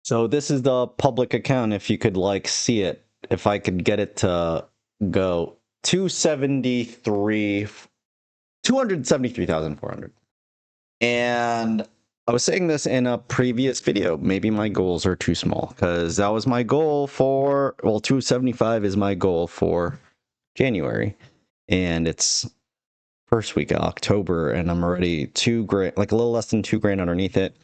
So this is the public account. If you could like see it, if I could get it to go 273, 273,400. And I was saying this in a previous video. Maybe my goals are too small because that was my goal for, well, 275 is my goal for January. And it's first week of October and I'm already 2 grand, like a little less than 2 grand underneath it.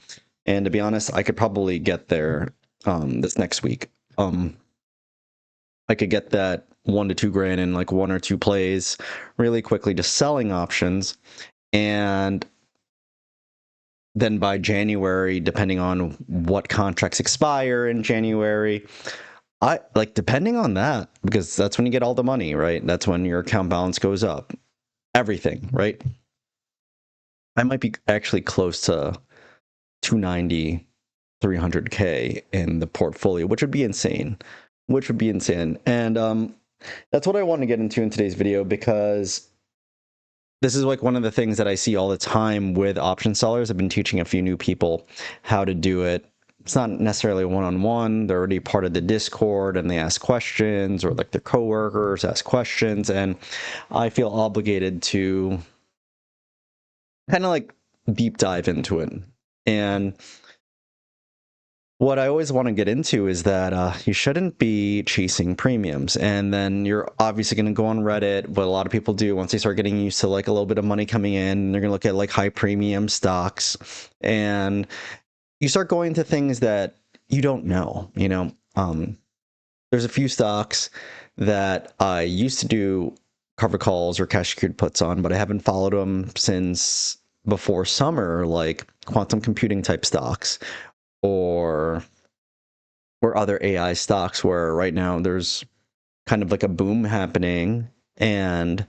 And to be honest, I could probably get there this next week. I could get that 1 to 2 grand in like 1 or 2 plays really quickly, just selling options. And then by January, depending on what contracts expire in January, I like depending on that, because that's when you get all the money, right? That's when your account balance goes up. Everything, right? I might be actually close to 290, 300K in the portfolio, which would be insane. And that's what I want to get into in today's video, because this is like one of the things that I see all the time with option sellers. I've been teaching a few new people how to do it. It's not necessarily one-on-one. They're already part of the Discord and they ask questions, or like their coworkers ask questions. And I feel obligated to kind of like deep dive into it. And what I always want to get into is that you shouldn't be chasing premiums. And then you're obviously going to go on Reddit. What a lot of people do once they start getting used to like a little bit of money coming in, they're going to look at like high premium stocks. And you start going to things that you don't know, there's a few stocks that I used to do cover calls or cash secured puts on, but I haven't followed them since before summer, like quantum computing type stocks or other AI stocks, where right now there's kind of like a boom happening and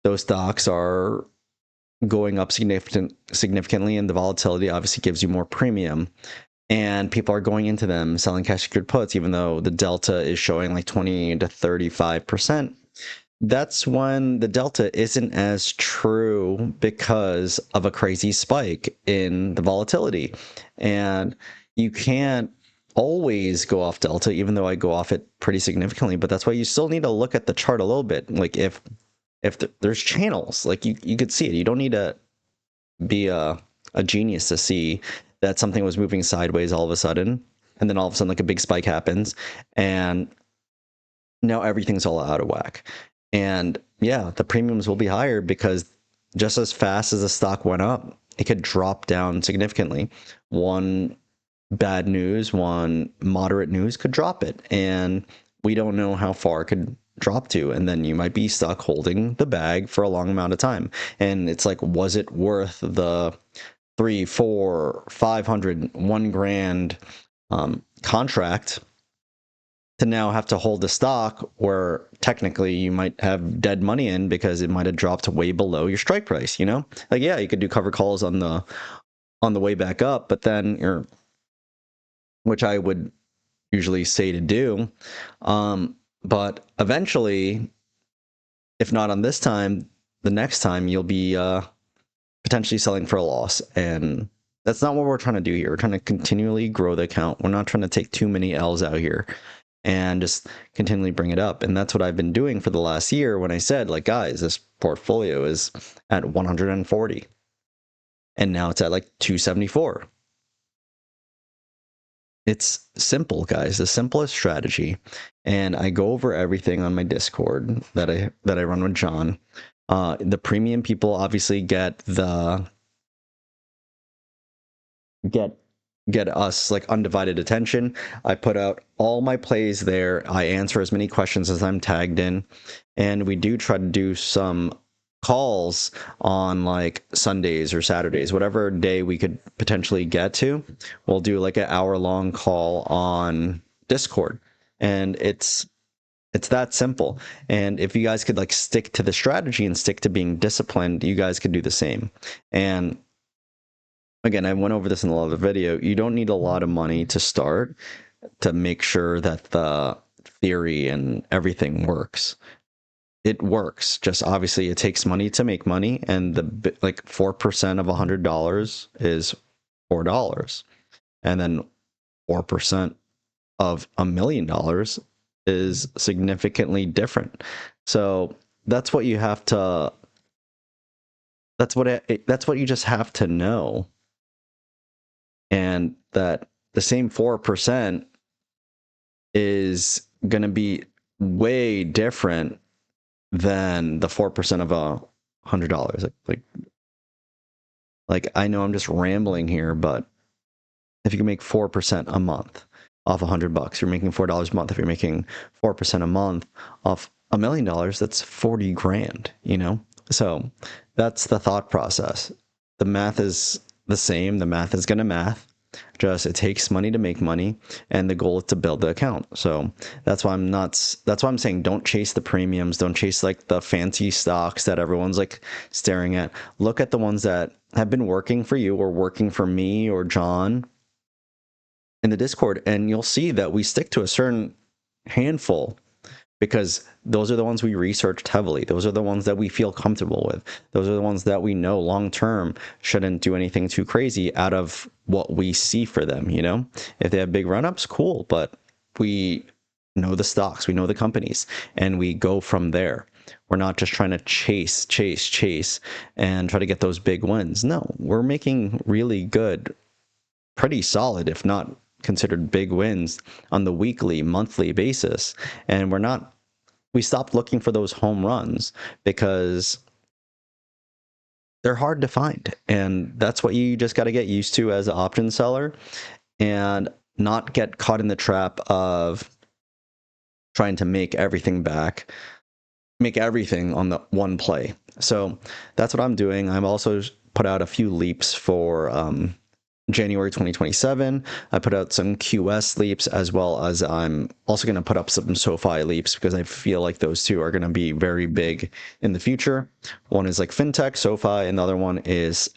those stocks are going up significantly, and the volatility obviously gives you more premium, and people are going into them selling cash secured puts even though the delta is showing like 20 to 35%. That's when the delta isn't as true because of a crazy spike in the volatility. And you can't always go off delta, even though I go off it pretty significantly. But that's why you still need to look at the chart a little bit. Like if there's channels, like you could see it. You don't need to be a genius to see that something was moving sideways all of a sudden, and then all of a sudden like a big spike happens and now everything's all out of whack. And yeah, the premiums will be higher because just as fast as the stock went up, it could drop down significantly. One bad news, one moderate news could drop it. And we don't know how far it could drop to. And then you might be stuck holding the bag for a long amount of time. And it's like, was it worth the 3, 4, 500, 1 grand contract to now have to hold the stock where technically you might have dead money in because it might have dropped way below your strike price, Like, yeah, you could do cover calls on the way back up, but then which I would usually say to do. But eventually, if not on this time, the next time you'll be potentially selling for a loss. And that's not what we're trying to do here. We're trying to continually grow the account. We're not trying to take too many L's out here and just continually bring it up. And that's what I've been doing for the last year when I said, like, guys, this portfolio is at 140 and now it's at like 274. It's simple, guys, the simplest strategy. And I go over everything on my Discord that I run with John. The premium people obviously get us like undivided attention. I put out all my plays there. I answer as many questions as I'm tagged in. And we do try to do some calls on like Sundays or Saturdays, whatever day we could potentially get to. We'll do like an hour-long call on Discord. And it's that simple. And if you guys could like stick to the strategy and stick to being disciplined, you guys could do the same. And again, I went over this in a lot of the video. You don't need a lot of money to start to make sure that the theory and everything works. It works. Just obviously it takes money to make money, and the like 4% of $100 is $4. And then 4% of $1 million is significantly different. So that's what you have to, that's what you just have to know. And that the same 4% is going to be way different than the 4% of $100. Like I know I'm just rambling here, but if you can make 4% a month off $100, you're making $4 a month. If you're making 4% a month off $1 million, that's 40 grand, you know? So that's the thought process. The math is the same. The math is going to math. Just it takes money to make money, and the goal is to build the account. So that's why I'm saying don't chase the premiums, don't chase like the fancy stocks that everyone's like staring at. Look at the ones that have been working for you or working for me or John in the Discord, and you'll see that we stick to a certain handful because those are the ones we researched heavily. Those are the ones that we feel comfortable with. Those are the ones that we know long term shouldn't do anything too crazy out of what we see for them, you know? If they have big run-ups, cool, but we know the stocks, we know the companies, and we go from there. We're not just trying to chase and try to get those big wins. No, we're making really good, pretty solid, if not considered big wins on the weekly, monthly basis. And we stopped looking for those home runs because they're hard to find. And that's what you just got to get used to as an option seller and not get caught in the trap of trying to make everything on the one play. So that's what I'm doing. I'm also put out a few leaps for January 2027. I put out some QS leaps, as well as I'm also going to put up some SoFi leaps because I feel like those two are going to be very big in the future. One is like fintech, SoFi, and the other one is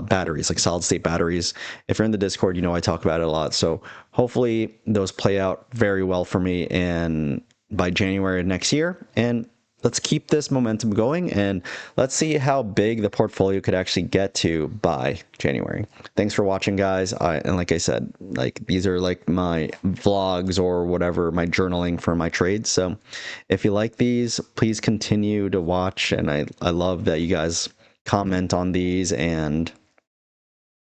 batteries, like solid state batteries. If you're in the Discord, you know I talk about it a lot. So hopefully those play out very well for me by January of next year. And let's keep this momentum going, and let's see how big the portfolio could actually get to by January. Thanks for watching, guys. And like I said, like these are like my vlogs or whatever, my journaling for my trades. So if you like these, please continue to watch. And I love that you guys comment on these and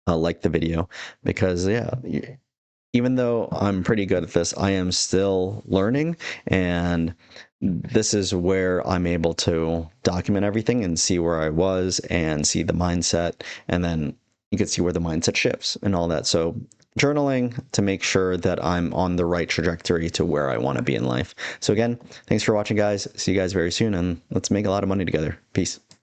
like the video, because yeah, even though I'm pretty good at this, I am still learning, and this is where I'm able to document everything and see where I was and see the mindset, and then you can see where the mindset shifts and all that. So journaling to make sure that I'm on the right trajectory to where I want to be in life. So again, thanks for watching, guys. See you guys very soon, and let's make a lot of money together. Peace.